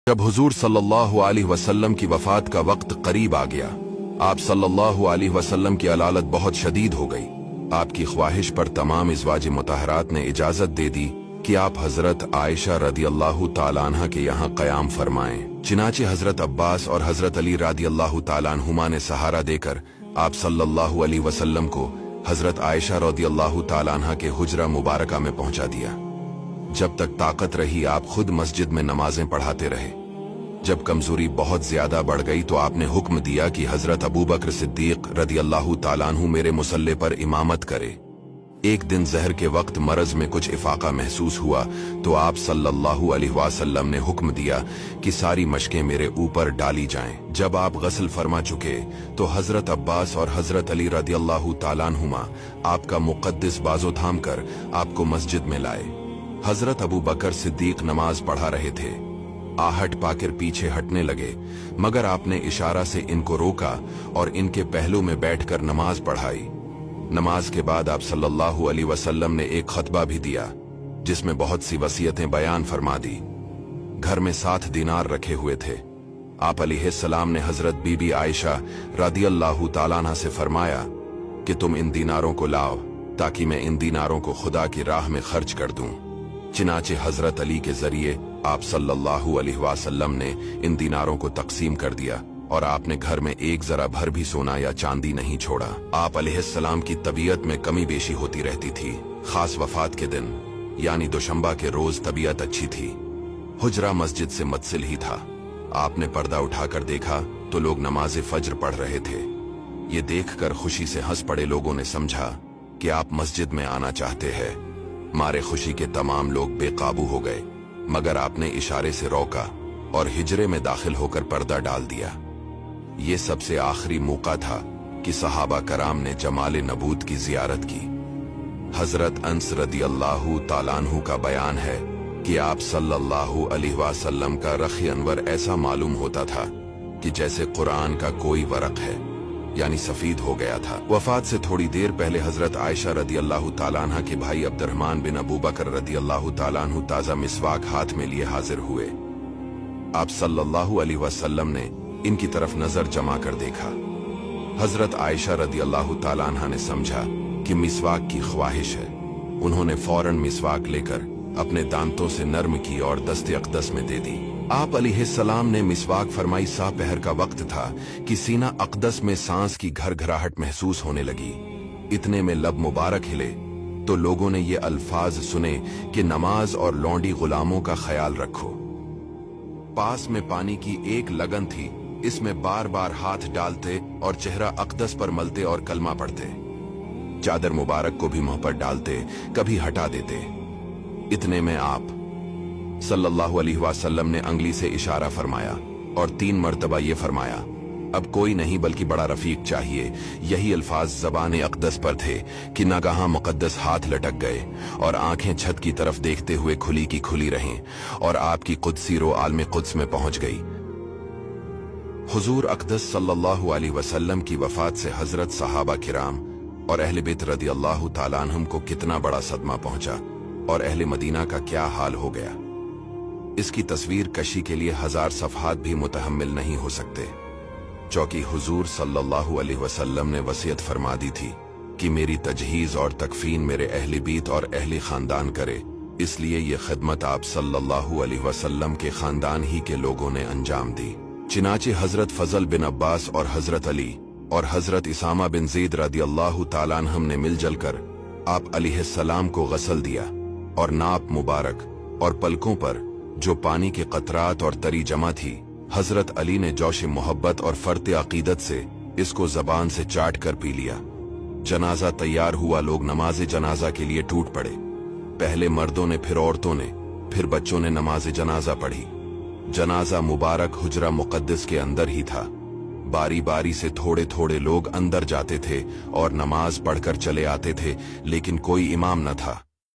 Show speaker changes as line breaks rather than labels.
जब हुजूर सल्लल्लाहु अलैहि वसल्लम की वफात का वक्त करीब आ गया, आप सल्लल्लाहु अलैहि वसल्लम की अलालत बहुत शदीद हो गई। आपकी ख्वाहिश पर तमाम इज़वाज मुतहरात ने इजाज़त दे दी कि आप हज़रत आयशा रदियल्लाहु ताला अन्हा के यहाँ क़याम फरमाएं। चिनाचे हज़रत अब्बास और हज़रत अली रदियल्लाहु ताला अन्हुमा ने सहारा देकर आप सल्लल्लाहु अलैहि वसल्लम को हज़रत आयशा रदियल्लाहु ताला अन्हा के हुजरा मुबारका में पहुंचा दिया। जब तक ताकत रही आप खुद मस्जिद में नमाजें पढ़ाते रहे। जब कमजोरी बहुत ज्यादा बढ़ गई तो आपने हुक्म दिया कि हजरत अबू बकर सिद्दीक रदियल्लाहु ताला अन्हु मेरे मुसल्ले पर इमामत करे। एक दिन जहर के वक्त मरज में कुछ इफाका महसूस हुआ तो आप सल्लल्लाहु अलैहि वसल्लम ने हुक्म दिया कि सारी मशकें मेरे ऊपर डाली जाएं। जब आप गस्ल फरमा चुके तो हजरत अब्बास और हजरत अली रदियल्लाहु ताला अन्हुमा आपका मुक़द्दस बाजो थाम कर आपको मस्जिद में लाए। हजरत अबू बकर सिद्दीक नमाज पढ़ा रहे थे। आहट पाकर पीछे हटने लगे, मगर आपने इशारा से इनको रोका और इनके पहलू में बैठकर नमाज पढ़ाई। नमाज के बाद आप सल्लल्लाहु अलैहि वसल्लम ने एक खतबा भी दिया जिसमें बहुत सी वसीयतें बयान फरमा दी। घर में 7 दीनार रखे हुए थे। आप अलैहिस्सलाम ने हजरत बीबी आयशा रदियल्लाहु ताला अन्हा से फरमाया कि तुम इन दीनारों को लाओ ताकि मैं इन दीनारों को खुदा की राह में खर्च कर दूं। चिनाचे हजरत अली के जरिए आप सल्लल्लाहु अलैहि वसल्लम ने इन दीनारों को तकसीम कर दिया और आपने घर में एक जरा भर भी सोना या चांदी नहीं छोड़ा। आप अलैहिस्सलाम की तबीयत में कमी बेशी होती रहती थी। खास वफात के दिन यानी दोशंबा के रोज तबीयत अच्छी थी। हुजरा मस्जिद से मुत्सिल ही था। आपने पर्दा उठाकर देखा तो लोग नमाज फज्र पढ़ रहे थे। ये देखकर खुशी से हंस पड़े लोगों ने समझा कि आप मस्जिद में आना चाहते हैं। मारे खुशी के तमाम लोग बेकाबू हो गए, मगर आपने इशारे से रोका और हिजरे में दाखिल होकर पर्दा डाल दिया। ये सबसे आखिरी मौका था कि सहाबा कराम ने जमाले नबूत की जियारत की। हजरत अनस रदियल्लाहु ताला अन्हु का बयान है कि आप सल्लल्लाहु अलैहि वसल्लम का रख अनवर ऐसा मालूम होता था कि जैसे कुरान का कोई वरक है, यानी सफीद हो गया था। वफात से थोड़ी देर पहले हजरत आयशा रदियल्लाहु ताला अन्हा के भाई अब्दुर्रहमान बिन अबू बकर रदियल्लाहु ताला अन्हु ताजा मिसवाक हाथ में लिए हाजिर हुए। आप सल्लल्लाहु अलैहि वसल्लम ने इनकी तरफ नजर जमा कर देखा। हजरत आयशा रदियल्लाहु ताला अन्हा ने समझा कि मिसवाक की ख्वाहिश है। उन्होंने फौरन मिसवाक लेकर अपने दांतों से नर्म की और दस्ते अक़दस में दे दी। आप अलैहिस्सलाम ने मिसवाक फरमाई। सा पहर का वक्त था कि सीना अक़दस में सांस की घरघराहट महसूस होने लगी। इतने में लब मुबारक हिले तो लोगों ने ये अल्फाज सुने कि नमाज और लौंडी गुलामों का ख्याल रखो। पास में पानी की एक लगन थी, इसमें बार बार हाथ डालते और चेहरा अक़दस पर मलते और कलमा पढ़ते। चादर मुबारक को भी मुंह पर डालते, कभी हटा देते। इतने में आप सल्लल्लाहु अलैहि वसल्लम ने अंगली से इशारा फरमाया और 3 मर्तबा ये फरमाया, अब कोई नहीं बल्कि बड़ा रफीक चाहिए। यही अल्फाज ज़बान अक़दस पर थे कि नागाहां मुक़द्दस हाथ लटक गए और आंखें छत की तरफ देखते हुए खुली की खुली रहें और आपकी कुदसी रो आलम कुद्स में पहुंच गई। हुजूर अक़दस सल्लल्लाहु अलैहि वसल्लम की वफात से हजरत सहाबा किराम और अहले बैत रदियल्लाहु ताला अन्हुम को कितना बड़ा सदमा पहुंचा और अहले मदीना का क्या हाल हो गया, इसकी तस्वीर कशी के लिए 1000 सफ़हात भी मुतहम्मिल नहीं हो सकते। चौंकि हुजूर सल्लल्लाहु अलैहि वसल्लम ने वसीयत फरमा दी थी कि मेरी तजहीज और तकफीन मेरे अहले बीत और अहले खानदान करे, इसलिए ये खिदमत आप सल्लल्लाहु अलैहि वसल्लम के खानदान ही के लोगों ने अंजाम दी। चिनाचे हजरत फजल बिन अब्बास और हजरत अली और हजरत इसामा बिन ज़ैद रदियल्लाहु ताला अन्हुम ने मिलजुल कर आप अलैहिस्सलाम को गसल दिया और नाप मुबारक और पलकों पर जो पानी के कतरात और तरी जमा थी, हजरत अली ने जोश मोहब्बत और फर्त अकीदत से इसको जबान से चाट कर पी लिया। जनाजा तैयार हुआ। लोग नमाज जनाजा के लिए टूट पड़े। पहले मर्दों ने, फिर औरतों ने, फिर बच्चों ने नमाज जनाजा पढ़ी। जनाजा मुबारक हुजरा मुक़द्दस के अंदर ही था। बारी बारी से थोड़े थोड़े लोग अंदर जाते थे और नमाज पढ़कर चले आते थे, लेकिन कोई इमाम न था।